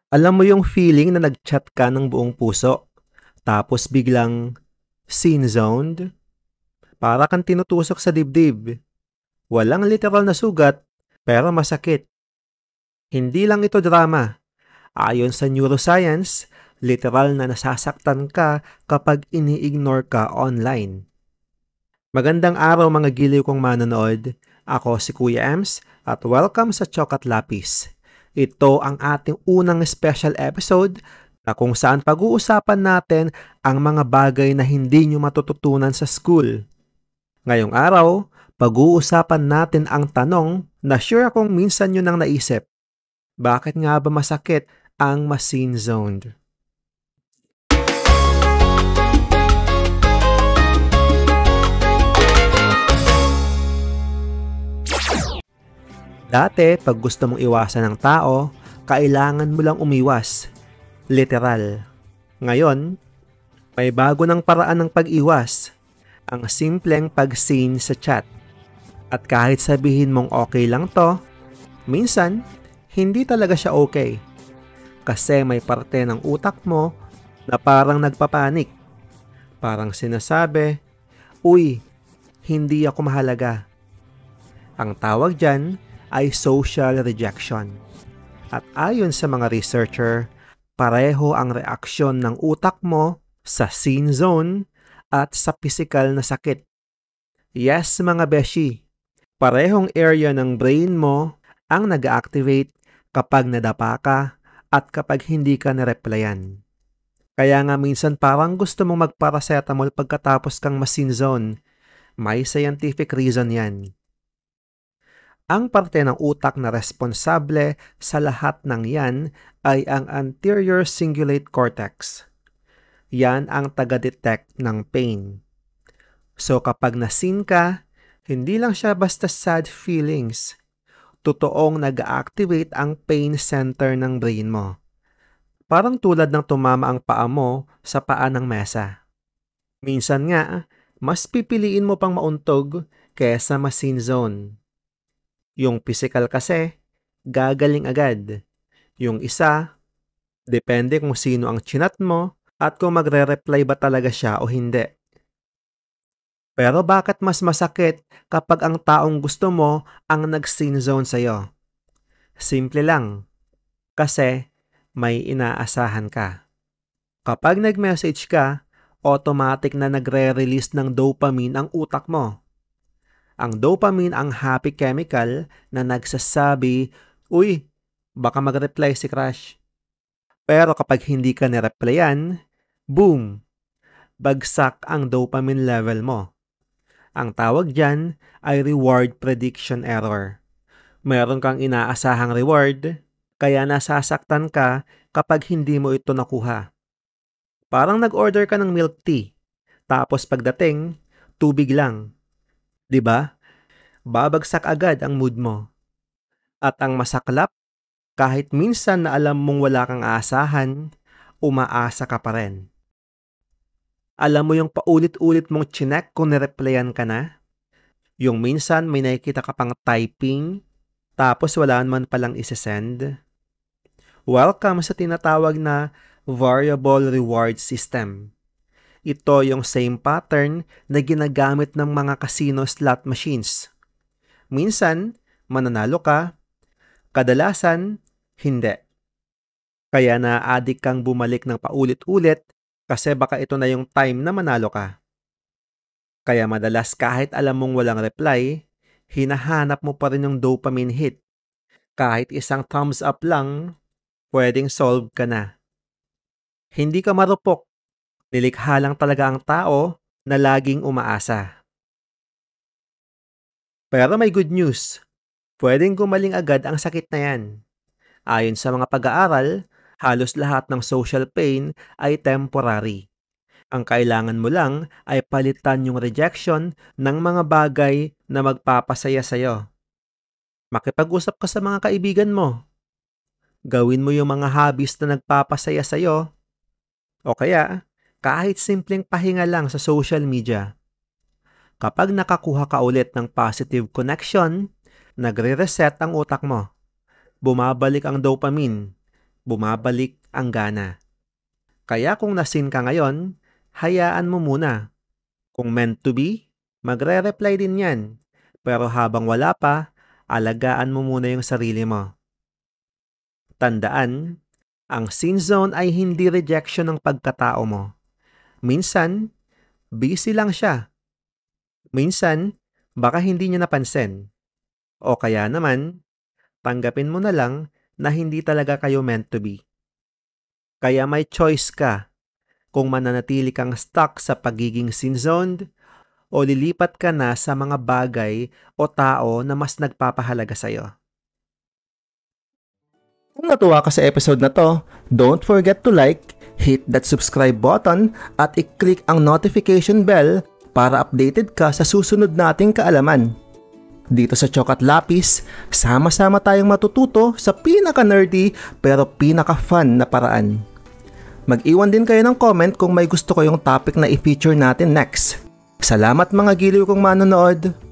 Alam mo yung feeling na nag-chat ka ng buong puso, tapos biglang scene zoned? Para kang tinutusok sa dibdib. Walang literal na sugat, pero masakit. Hindi lang ito drama. Ayon sa neuroscience, literal na nasasaktan ka kapag ini-ignore ka online. Magandang araw mga giliw kong manonood. Ako si Kuya Ems at welcome sa Chokat Lapis. Ito ang ating unang special episode na kung saan pag-uusapan natin ang mga bagay na hindi nyo matututunan sa school. Ngayong araw, pag-uusapan natin ang tanong na sure akong minsan nyo nang naisip. Bakit nga ba masakit ang ma-scene zoned? Dati, pag gusto mong iwasan ng tao, kailangan mo lang umiwas. Literal. Ngayon, may bago ng paraan ng pag-iwas. Ang simpleng pag-seen sa chat. At kahit sabihin mong okay lang to, minsan, hindi talaga siya okay. Kasi may parte ng utak mo na parang nagpapanik. Parang sinasabi, "Uy, hindi ako mahalaga." Ang tawag dyan ay social rejection. At ayon sa mga researcher, pareho ang reaksyon ng utak mo sa scene zone at sa physical na sakit. Yes mga beshi, parehong area ng brain mo ang nag-activate kapag nadapa ka at kapag hindi ka na-replyan. Kaya nga minsan parang gusto mong magparacetamol pagkatapos kang ma-scene zone. May scientific reason yan. Ang parte ng utak na responsable sa lahat ng yan ay ang anterior cingulate cortex. Yan ang taga-detect ng pain. So kapag nasin ka, hindi lang siya basta sad feelings. Totoong nag-activate ang pain center ng brain mo. Parang tulad ng tumama ang paa mo sa paa ng mesa. Minsan nga, mas pipiliin mo pang mauntog kesa ma-scene zone. Yung physical kasi, gagaling agad. Yung isa, depende kung sino ang chinat mo at kung magre-reply ba talaga siya o hindi. Pero bakit mas masakit kapag ang taong gusto mo ang nag-scene zone sa'yo? Simple lang. Kasi may inaasahan ka. Kapag nag-message ka, automatic na nagre-release ng dopamine ang utak mo. Ang dopamine ang happy chemical na nagsasabi, "Uy, baka mag-reply si crush." Pero kapag hindi ka nireplyan, boom! Bagsak ang dopamine level mo. Ang tawag dyan ay reward prediction error. Meron kang inaasahang reward, kaya nasasaktan ka kapag hindi mo ito nakuha. Parang nag-order ka ng milk tea, tapos pagdating, tubig lang. 'Di ba? Babagsak agad ang mood mo. At ang masaklap, kahit minsan na alam mong wala kang aasahan, umaasa ka pa rin. Alam mo yung paulit-ulit mong chinek kung nireplyan ka na? Yung minsan may nakikita ka pang typing, tapos wala man palang isesend? Welcome sa tinatawag na variable reward system. Ito yung same pattern na ginagamit ng mga casino slot machines. Minsan, mananalo ka, kadalasan, hindi. Kaya na-addict kang bumalik ng paulit-ulit kasi baka ito na yung time na manalo ka. Kaya madalas kahit alam mong walang reply, hinahanap mo pa rin yung dopamine hit. Kahit isang thumbs up lang, pwedeng solve ka na. Hindi ka marupok. Nilikha lang talaga ang tao na laging umaasa. Pero may good news. Pwedeng gumaling agad ang sakit na yan. Ayon sa mga pag-aaral, halos lahat ng social pain ay temporary. Ang kailangan mo lang ay palitan yung rejection ng mga bagay na magpapasaya sa'yo. Makipag-usap ka sa mga kaibigan mo. Gawin mo yung mga hobbies na nagpapasaya sa'yo. O kaya, kahit simpleng pahinga lang sa social media. Kapag nakakuha ka ulit ng positive connection, nagre-reset ang utak mo. Bumabalik ang dopamine. bumabalik ang gana. Kaya kung nasin ka ngayon, hayaan mo muna. Kung meant to be, magre-reply din yan. Pero habang wala pa, alagaan mo muna yung sarili mo. Tandaan, ang sin zone ay hindi rejection ng pagkatao mo. Minsan, busy lang siya. Minsan, baka hindi niya napansin. O kaya naman, tanggapin mo na lang na hindi talaga kayo meant to be. Kaya may choice ka kung mananatili kang stuck sa pagiging sin-zoned o lilipat ka na sa mga bagay o tao na mas nagpapahalaga sa'yo. Kung natuwa ka sa episode na to, don't forget to like, hit that subscribe button at i-click ang notification bell para updated ka sa susunod nating kaalaman. Dito sa Chokat Lapis, sama-sama tayong matututo sa pinaka-nerdy pero pinaka-fun na paraan. Mag-iwan din kayo ng comment kung may gusto kayong topic na i-feature natin next. Salamat mga giliw kong manonood!